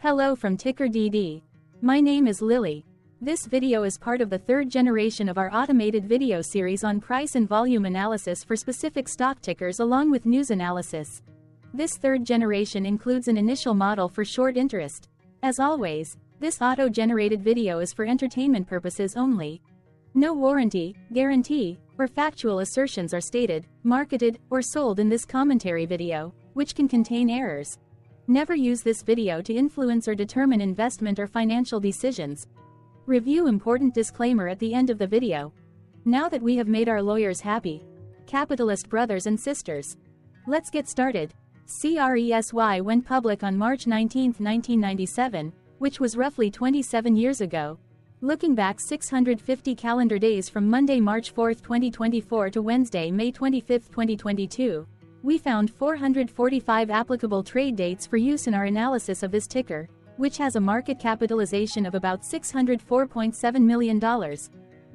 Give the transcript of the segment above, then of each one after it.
Hello from TickerDD. My name is Lily. This video is part of the third generation of our automated video series on price and volume analysis for specific stock tickers along with news analysis. This third generation includes an initial model for short interest. As always, this auto-generated video is for entertainment purposes only. No warranty, guarantee, or factual assertions are stated, marketed, or sold in this commentary video, which can contain errors. Never use this video to influence or determine investment or financial decisions. Review important disclaimer at the end of the video. Now that we have made our lawyers happy, capitalist brothers and sisters, let's get started. CRESY went public on March 19, 1997, which was roughly 27 years ago. Looking back 650 calendar days from Monday, March 4, 2024 to Wednesday, May 25, 2022, we found 445 applicable trade dates for use in our analysis of this ticker, which has a market capitalization of about $604.7 million.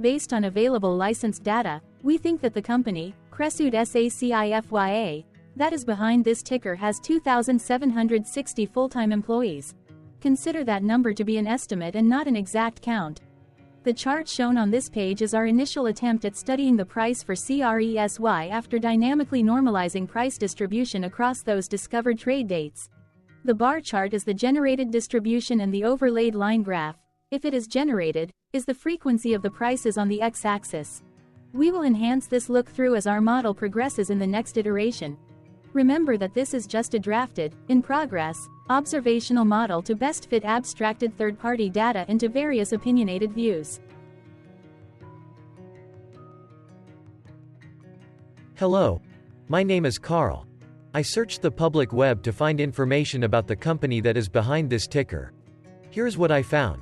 Based on available licensed data, we think that the company, CRESY CRESY, that is behind this ticker has 2,760 full-time employees. Consider that number to be an estimate and not an exact count. The chart shown on this page is our initial attempt at studying the price for CRESY after dynamically normalizing price distribution across those discovered trade dates. The bar chart is the generated distribution and the overlaid line graph, if it is generated, is the frequency of the prices on the x-axis. We will enhance this look-through as our model progresses in the next iteration. Remember that this is just a drafted, in progress, observational model to best fit abstracted third-party data into various opinionated views. Hello. My name is Carl. I searched the public web to find information about the company that is behind this ticker. Here's what I found.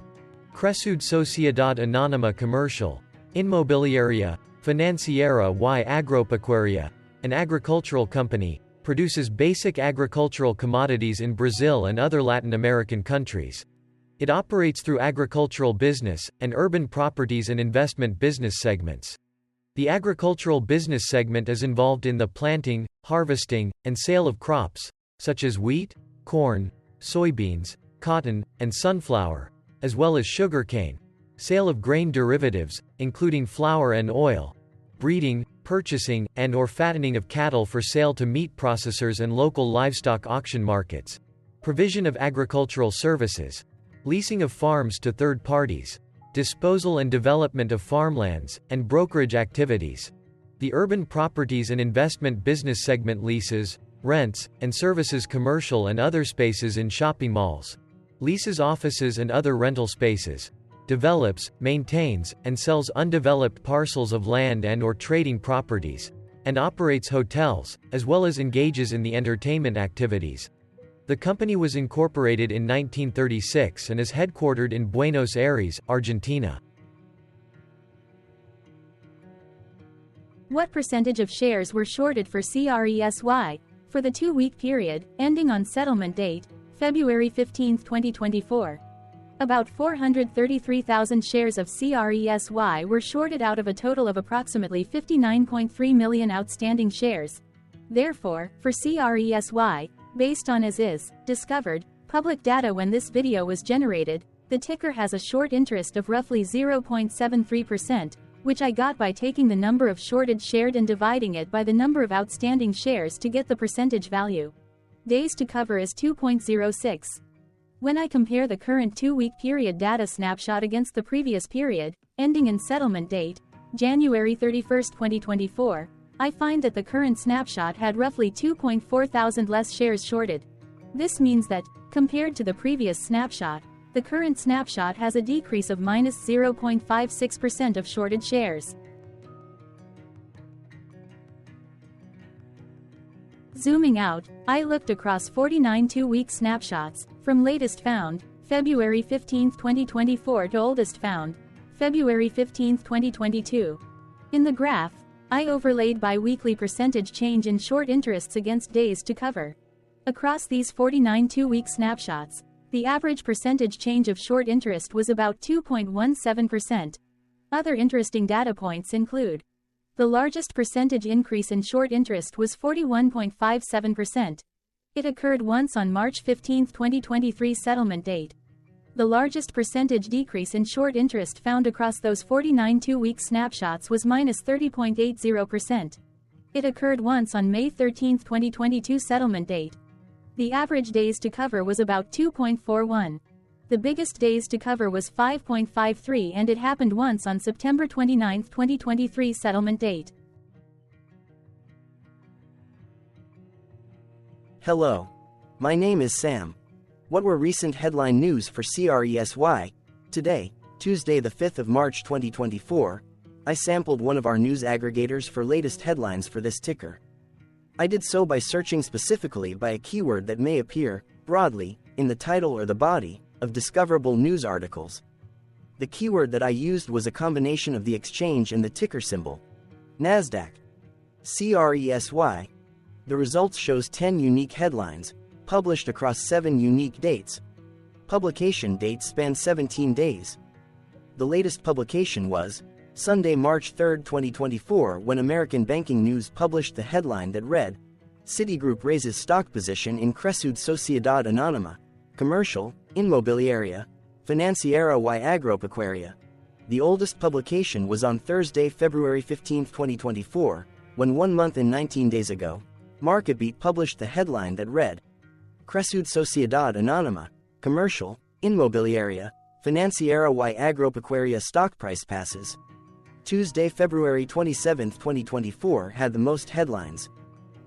CRESY Sociedad Anónima Comercial, Inmobiliaria, Financiera y Agropecuaria, an agricultural company, produces basic agricultural commodities in Brazil and other Latin American countries. It operates through agricultural business, and urban properties and investment business segments. The agricultural business segment is involved in the planting, harvesting, and sale of crops, such as wheat, corn, soybeans, cotton, and sunflower, as well as sugarcane, sale of grain derivatives, including flour and oil, breeding, purchasing, and/or fattening of cattle for sale to meat processors and local livestock auction markets, provision of agricultural services, leasing of farms to third parties, disposal and development of farmlands, and brokerage activities. The urban properties and investment business segment leases, rents, and services commercial and other spaces in shopping malls, leases offices and other rental spaces, develops, maintains, and sells undeveloped parcels of land and/or trading properties, and operates hotels, as well as engages in the entertainment activities. The company was incorporated in 1936 and is headquartered in Buenos Aires, Argentina. What percentage of shares were shorted for CRESY for the 2-week period, ending on settlement date, February 15, 2024? About 433,000 shares of CRESY were shorted out of a total of approximately 59.3 million outstanding shares. Therefore, for CRESY, based on as is, discovered, public data when this video was generated, the ticker has a short interest of roughly 0.73%, which I got by taking the number of shorted shared and dividing it by the number of outstanding shares to get the percentage value. Days to cover is 2.06. When I compare the current 2-week period data snapshot against the previous period, ending in settlement date, January 31, 2024, I find that the current snapshot had roughly 2.4 thousand less shares shorted. This means that, compared to the previous snapshot, the current snapshot has a decrease of minus 0.56% of shorted shares. Zooming out, I looked across 49 2-week snapshots, from latest found, February 15, 2024 to oldest found, February 15, 2022. In the graph, I overlaid bi-weekly percentage change in short interests against days to cover. Across these 49 2-week snapshots, the average percentage change of short interest was about 2.17%. Other interesting data points include: the largest percentage increase in short interest was 41.57%. It occurred once on March 15, 2023 settlement date. The largest percentage decrease in short interest found across those 49 two-week snapshots was -30.80%. It occurred once on May 13, 2022 settlement date. The average days to cover was about 2.41. The biggest days to cover was 5.53, and it happened once on September 29, 2023 settlement date. Hello. My name is Sam. What were recent headline news for CRESY? Today, Tuesday the 5th of March 2024, I sampled one of our news aggregators for latest headlines for this ticker. I did so by searching specifically by a keyword that may appear, broadly, in the title or the body of discoverable news articles. The keyword that I used was a combination of the exchange and the ticker symbol, NASDAQ. CRESY. The results shows 10 unique headlines, published across 7 unique dates. Publication dates span 17 days. The latest publication was Sunday, March 3, 2024, when American Banking News published the headline that read, Citigroup raises stock position in CRESY Sociedad Anónima, Commercial, Inmobiliaria, Financiera y Agropecuaria. The oldest publication was on Thursday, February 15, 2024, when 1 month and 19 days ago, MarketBeat published the headline that read, CRESY Sociedad Anónima, Commercial, Inmobiliaria, Financiera y Agropecuaria stock price passes. Tuesday, February 27, 2024 had the most headlines.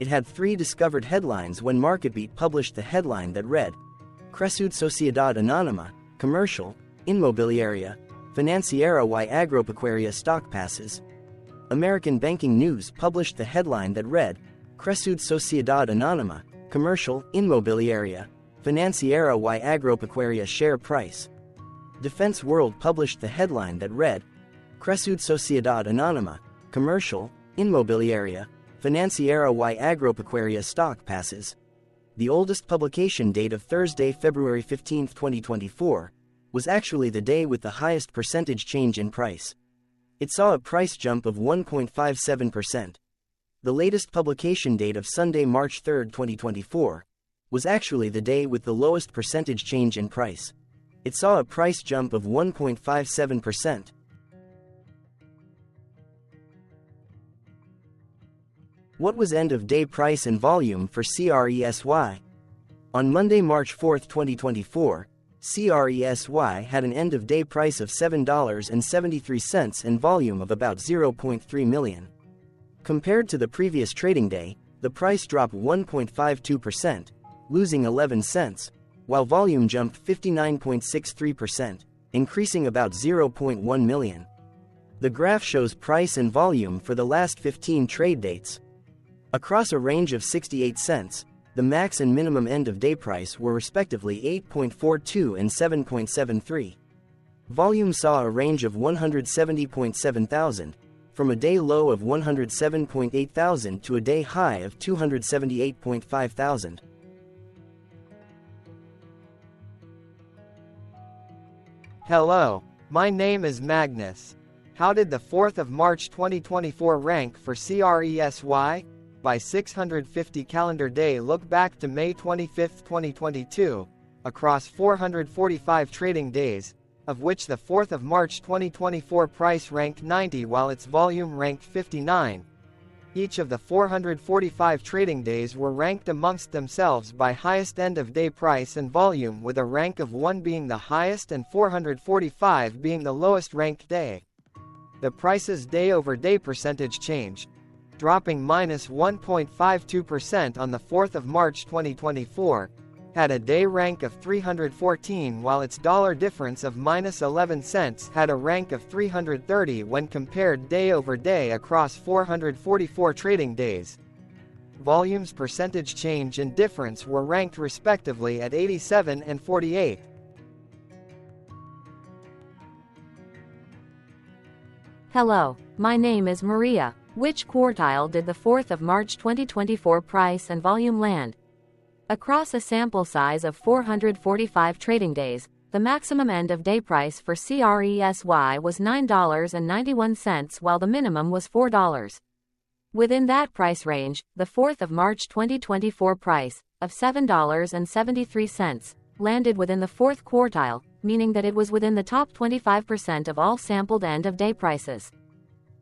It had 3 discovered headlines when MarketBeat published the headline that read, CRESY Sociedad Anónima, Commercial, Inmobiliaria, Financiera y Agropecuaria stock passes. American Banking News published the headline that read, CRESY Sociedad Anónima, Commercial, Inmobiliaria, Financiera y Agropecuaria share price. Defense World published the headline that read, CRESY Sociedad Anónima, Commercial, Inmobiliaria, Financiera y Agropecuaria stock passes. The oldest publication date of Thursday, February 15, 2024, was actually the day with the highest percentage change in price. It saw a price jump of 1.57%. The latest publication date of Sunday, March 3, 2024, was actually the day with the lowest percentage change in price. It saw a price jump of 1.57%. What was end-of-day price and volume for CRESY? On Monday, March 4, 2024, CRESY had an end-of-day price of $7.73 and volume of about 0.3 million. Compared to the previous trading day, the price dropped 1.52%, losing 11 cents, while volume jumped 59.63%, increasing about 0.1 million. The graph shows price and volume for the last 15 trade dates. Across a range of 68 cents, the max and minimum end-of-day price were respectively 8.42 and 7.73. Volume saw a range of 170.7 thousand, from a day low of 107.8 thousand to a day high of 278.5 thousand. Hello, my name is Magnus. How did the 4th of March 2024 rank for CRESY? By 650 calendar day look back to May 25, 2022, across 445 trading days, of which the 4th of March 2024 price ranked 90 while its volume ranked 59. Each of the 445 trading days were ranked amongst themselves by highest end-of-day price and volume, with a rank of 1 being the highest and 445 being the lowest ranked day. The price's day-over-day percentage change, dropping -1.52% on the 4th of March 2024, had a day rank of 314 while its dollar difference of -11 cents had a rank of 330 when compared day over day across 444 trading days. Volume's percentage change and difference were ranked respectively at 87 and 48. Hello, my name is Maria. Which quartile did the 4th of March 2024 price and volume land? Across a sample size of 445 trading days, the maximum end-of-day price for CRESY was $9.91 while the minimum was $4. Within that price range, the 4th of March 2024 price, of $7.73, landed within the fourth quartile, meaning that it was within the top 25% of all sampled end-of-day prices.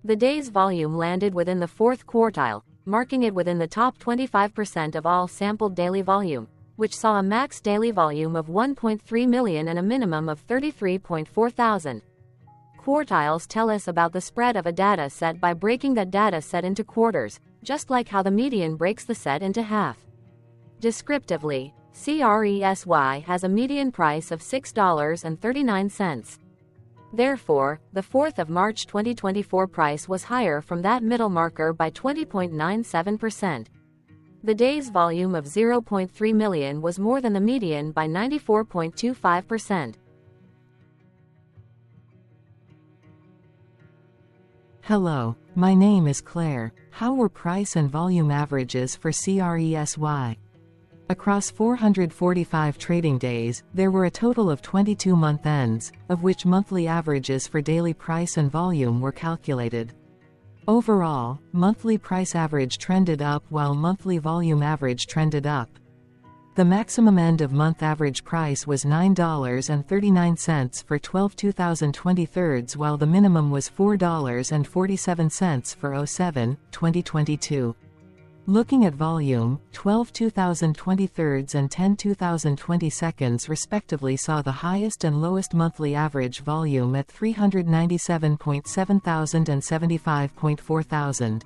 The day's volume landed within the fourth quartile, marking it within the top 25% of all sampled daily volume, which saw a max daily volume of 1.3 million and a minimum of 33.4 thousand. Quartiles tell us about the spread of a data set by breaking that data set into quarters, just like how the median breaks the set into half. Descriptively, CRESY has a median price of $6.39. Therefore, the 4th of March 2024 price was higher from that middle marker by 20.97%. The day's volume of 0.3 million was more than the median by 94.25%. Hello, my name is Claire. How were price and volume averages for CRESY? Across 445 trading days, there were a total of 22 month ends, of which monthly averages for daily price and volume were calculated. Overall, monthly price average trended up while monthly volume average trended up. The maximum end-of-month average price was $9.39 for 12/2023, while the minimum was $4.47 for 07/2022. Looking at volume, 12/2023 and 10/2022 respectively saw the highest and lowest monthly average volume at 397.7 thousand and 75.4 thousand.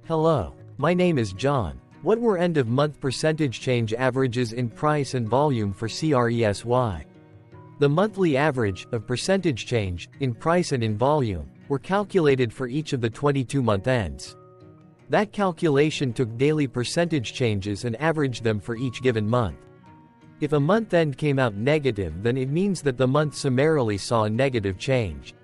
Hello, my name is John. What were end-of-month percentage change averages in price and volume for CRESY? The monthly average of percentage change in price and in volume were calculated for each of the 22-month ends. That calculation took daily percentage changes and averaged them for each given month. If a month end came out negative, then it means that the month summarily saw a negative change.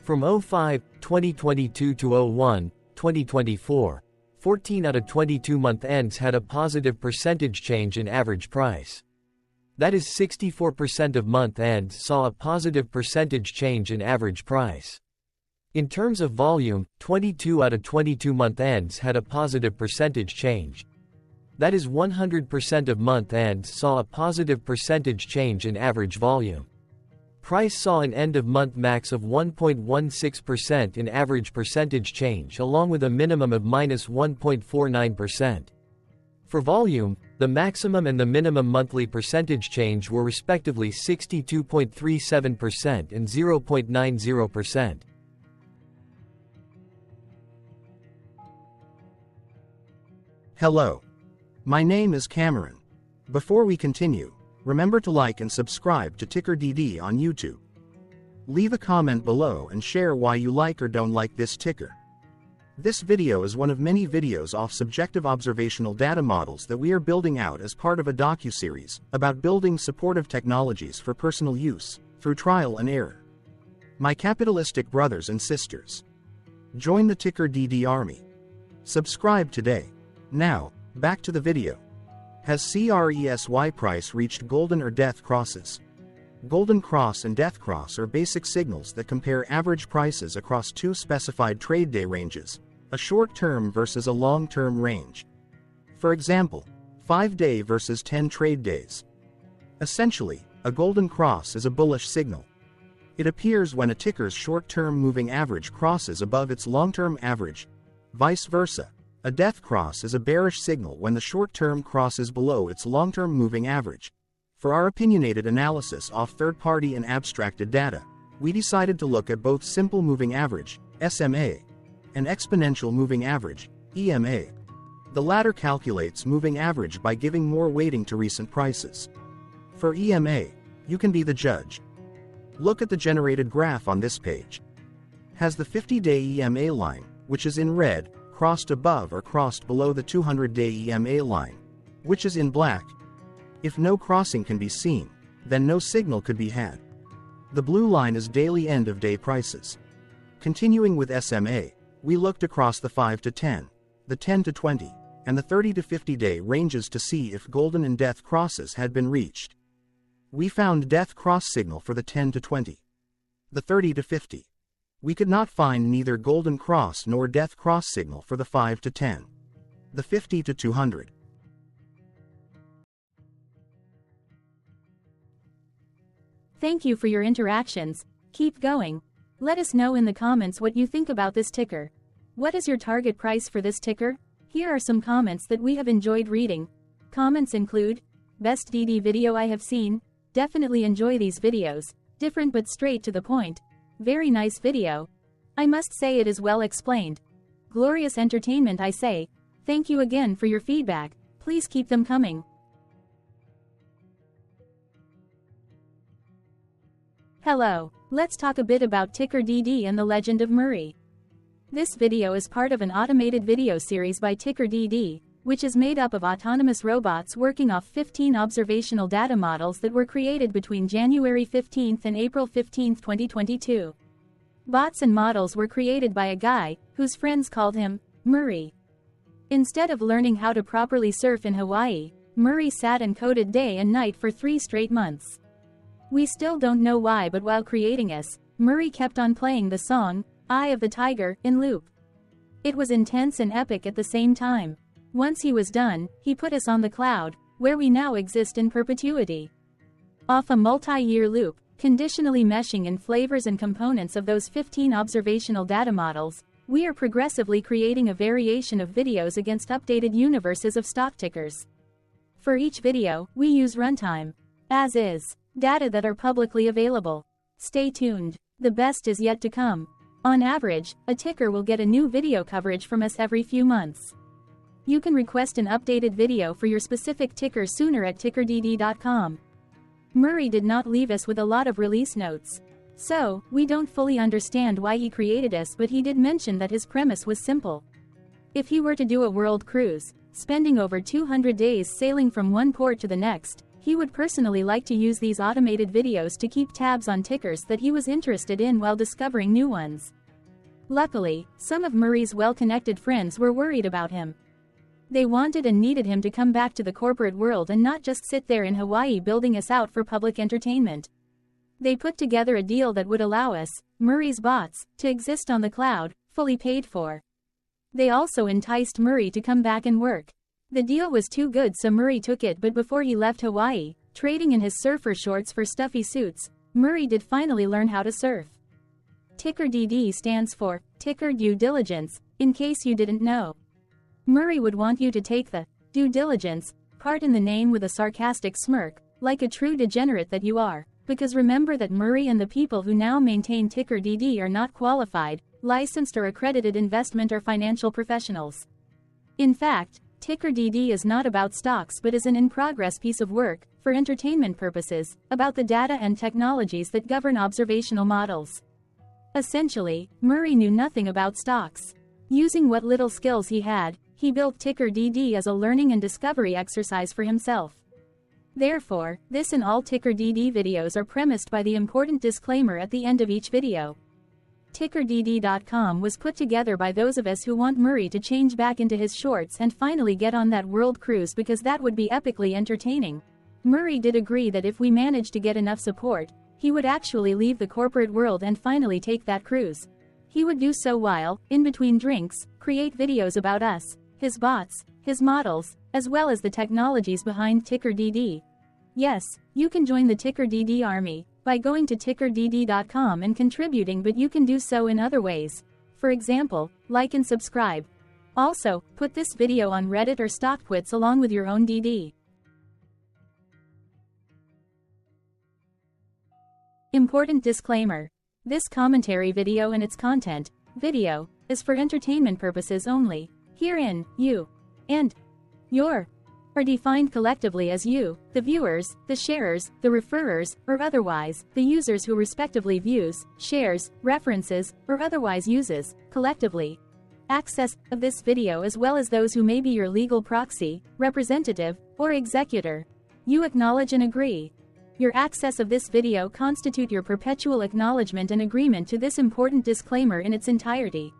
From 05/2022 to 01/2024, 14 out of 22 month ends had a positive percentage change in average price. That is 64% of month ends saw a positive percentage change in average price. In terms of volume, 22 out of 22 month ends had a positive percentage change. That is 100% of month ends saw a positive percentage change in average volume. Price saw an end-of-month max of 1.16% in average percentage change, along with a minimum of -1.49%. For volume, the maximum and the minimum monthly percentage change were respectively 62.37% and 0.90%. Hello. My name is Cameron. Before we continue, remember to like and subscribe to TickerDD on YouTube. Leave a comment below and share why you like or don't like this ticker. This video is one of many videos off subjective observational data models that we are building out as part of a docuseries about building supportive technologies for personal use, through trial and error. My capitalistic brothers and sisters, join the TickerDD army. Subscribe today. Now, back to the video. Has CRESY price reached golden or death crosses? Golden cross and death cross are basic signals that compare average prices across two specified trade day ranges, a short-term versus a long-term range. For example, 5-day versus 10 trade days. Essentially, a golden cross is a bullish signal. It appears when a ticker's short-term moving average crosses above its long-term average. Vice versa, a death cross is a bearish signal when the short-term crosses below its long-term moving average. For our opinionated analysis off third-party and abstracted data, we decided to look at both simple moving average, SMA, and exponential moving average, EMA. The latter calculates moving average by giving more weighting to recent prices. For EMA, you can be the judge. Look at the generated graph on this page. Has the 50-day EMA line, which is in red, crossed above or crossed below the 200-day EMA line, which is in black? If no crossing can be seen, then no signal could be had. The blue line is daily end-of-day prices. Continuing with SMA, we looked across the 5 to 10, the 10 to 20, and the 30 to 50-day ranges to see if golden and death crosses had been reached. We found death cross signal for the 10 to 20. The 30 to 50. We could not find neither Golden Cross nor Death Cross signal for the 5 to 10. The 50 to 200. Thank you for your interactions. Keep going. Let us know in the comments what you think about this ticker. What is your target price for this ticker? Here are some comments that we have enjoyed reading. Comments include, best DD video I have seen, definitely enjoy these videos, different but straight to the point, very nice video. I must say it is well explained. Glorious entertainment I say, thank you again for your feedback, please keep them coming. Hello, let's talk a bit about TickerDD and the Legend of Murray. This video is part of an automated video series by TickerDD, which is made up of autonomous robots working off 15 observational data models that were created between January 15 and April 15, 2022. Bots and models were created by a guy, whose friends called him Murray. Instead of learning how to properly surf in Hawaii, Murray sat and coded day and night for 3 straight months. We still don't know why, but while creating us, Murray kept on playing the song, Eye of the Tiger, in loop. It was intense and epic at the same time. Once he was done, he put us on the cloud, where we now exist in perpetuity. Off a multi-year loop, conditionally meshing in flavors and components of those 15 observational data models, we are progressively creating a variation of videos against updated universes of stock tickers. For each video, we use runtime, as is, data that are publicly available. Stay tuned. The best is yet to come. On average, a ticker will get a new video coverage from us every few months. You can request an updated video for your specific ticker sooner at TickerDD.com. Murray did not leave us with a lot of release notes. So, we don't fully understand why he created us, but he did mention that his premise was simple. If he were to do a world cruise, spending over 200 days sailing from one port to the next, he would personally like to use these automated videos to keep tabs on tickers that he was interested in while discovering new ones. Luckily, some of Murray's well-connected friends were worried about him. They wanted and needed him to come back to the corporate world and not just sit there in Hawaii building us out for public entertainment. They put together a deal that would allow us, Murray's bots, to exist on the cloud, fully paid for. They also enticed Murray to come back and work. The deal was too good, so Murray took it, but before he left Hawaii, trading in his surfer shorts for stuffy suits, Murray did finally learn how to surf. TickerDD stands for Ticker Due Diligence, in case you didn't know. Murray would want you to take the due diligence part in the name with a sarcastic smirk, like a true degenerate that you are, because remember that Murray and the people who now maintain TickerDD are not qualified, licensed or accredited investment or financial professionals. In fact, TickerDD is not about stocks but is an in-progress piece of work, for entertainment purposes, about the data and technologies that govern observational models. Essentially, Murray knew nothing about stocks. Using what little skills he had, he built TickerDD as a learning and discovery exercise for himself. Therefore, this and all TickerDD videos are premised by the important disclaimer at the end of each video. TickerDD.com was put together by those of us who want Murray to change back into his shorts and finally get on that world cruise, because that would be epically entertaining. Murray did agree that if we managed to get enough support, he would actually leave the corporate world and finally take that cruise. He would do so while, in between drinks, create videos about us, his bots, his models, as well as the technologies behind TickerDD. Yes, you can join the TickerDD army by going to TickerDD.com and contributing, but you can do so in other ways. For example, like and subscribe. Also, put this video on Reddit or StockTwits along with your own DD. Important disclaimer. This commentary video and its content, video, is for entertainment purposes only. Herein, you and your are defined collectively as you, the viewers, the sharers, the referrers, or otherwise, the users who respectively views, shares, references, or otherwise uses, collectively, access of this video, as well as those who may be your legal proxy, representative, or executor. You acknowledge and agree. Your access of this video constitute your perpetual acknowledgement and agreement to this important disclaimer in its entirety.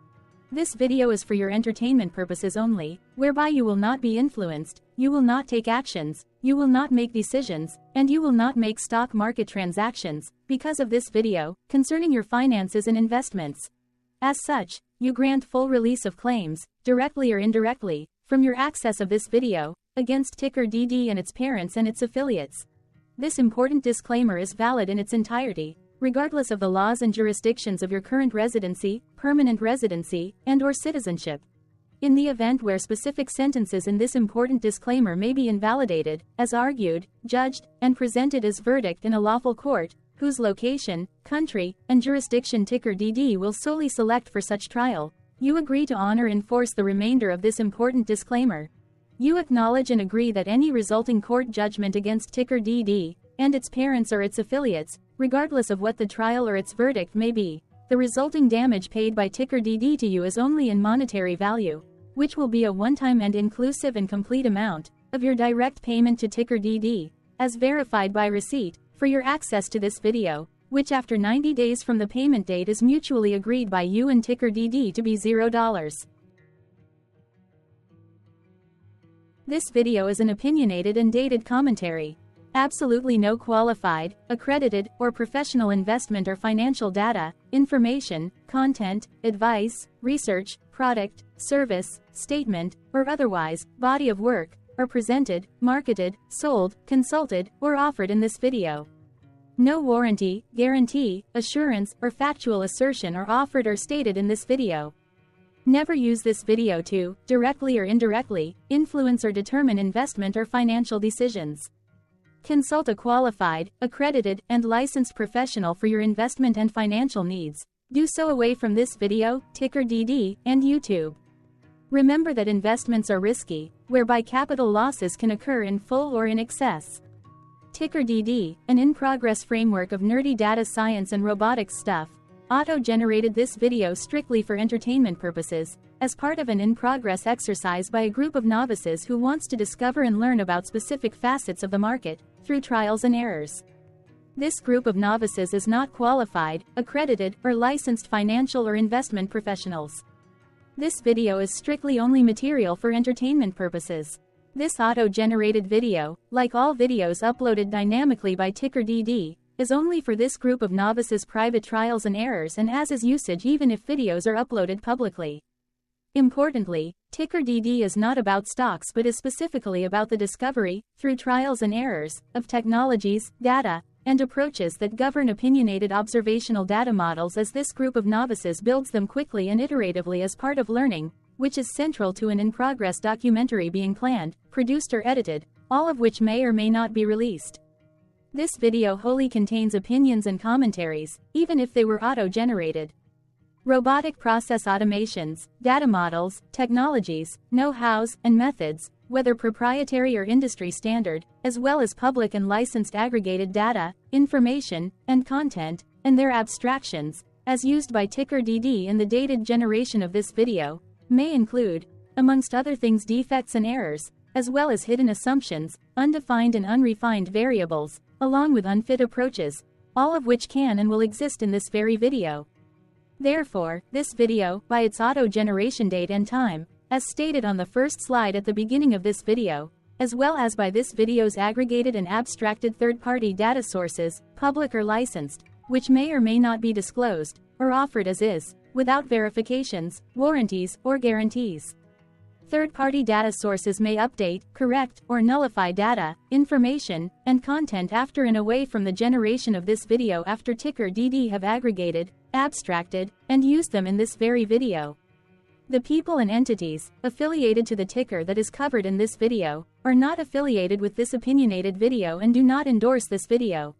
This video is for your entertainment purposes only, whereby you will not be influenced, you will not take actions, you will not make decisions, and you will not make stock market transactions, because of this video, concerning your finances and investments. As such, you grant full release of claims, directly or indirectly, from your access of this video, against TickerDD and its parents and its affiliates. This important disclaimer is valid in its entirety, regardless of the laws and jurisdictions of your current residency, permanent residency, and/or citizenship. In the event where specific sentences in this important disclaimer may be invalidated, as argued, judged, and presented as verdict in a lawful court, whose location, country, and jurisdiction TickerDD will solely select for such trial, you agree to honor and enforce the remainder of this important disclaimer. You acknowledge and agree that any resulting court judgment against TickerDD, and its parents or its affiliates, regardless of what the trial or its verdict may be, the resulting damage paid by TickerDD to you is only in monetary value, which will be a one-time and inclusive and complete amount of your direct payment to TickerDD, as verified by receipt, for your access to this video, which after 90 days from the payment date is mutually agreed by you and TickerDD to be $0. This video is an opinionated and dated commentary. Absolutely no qualified, accredited, or professional investment or financial data, information, content, advice, research, product, service, statement, or otherwise, body of work, are presented, marketed, sold, consulted, or offered in this video. No warranty, guarantee, assurance, or factual assertion are offered or stated in this video. Never use this video to, directly or indirectly, influence or determine investment or financial decisions. Consult a qualified, accredited, and licensed professional for your investment and financial needs. Do so away from this video, TickerDD, and YouTube. Remember that investments are risky, whereby capital losses can occur in full or in excess. TickerDD, an in-progress framework of nerdy data science and robotics stuff, auto-generated this video strictly for entertainment purposes, as part of an in-progress exercise by a group of novices who wants to discover and learn about specific facets of the market, through trials and errors. This group of novices is not qualified, accredited, or licensed financial or investment professionals. This video is strictly only material for entertainment purposes. This auto-generated video, like all videos uploaded dynamically by TickerDD, is only for this group of novices' private trials and errors and as is usage even if videos are uploaded publicly. Importantly, TickerDD is not about stocks but is specifically about the discovery, through trials and errors, of technologies, data, and approaches that govern opinionated observational data models as this group of novices builds them quickly and iteratively as part of learning, which is central to an in-progress documentary being planned, produced or edited, all of which may or may not be released. This video wholly contains opinions and commentaries, even if they were auto-generated. Robotic process automations, data models, technologies, know-hows, and methods, whether proprietary or industry standard, as well as public and licensed aggregated data, information, and content, and their abstractions, as used by TickerDD in the dated generation of this video, may include, amongst other things, defects and errors, as well as hidden assumptions, undefined and unrefined variables, along with unfit approaches, all of which can and will exist in this very video. Therefore, this video, by its auto-generation date and time, as stated on the first slide at the beginning of this video, as well as by this video's aggregated and abstracted third-party data sources, public or licensed, which may or may not be disclosed, or offered as is, without verifications, warranties, or guarantees. Third-party data sources may update, correct, or nullify data, information, and content after and away from the generation of this video after TickerDD have aggregated, abstracted, and used them in this very video. The people and entities, affiliated to the ticker that is covered in this video, are not affiliated with this opinionated video and do not endorse this video.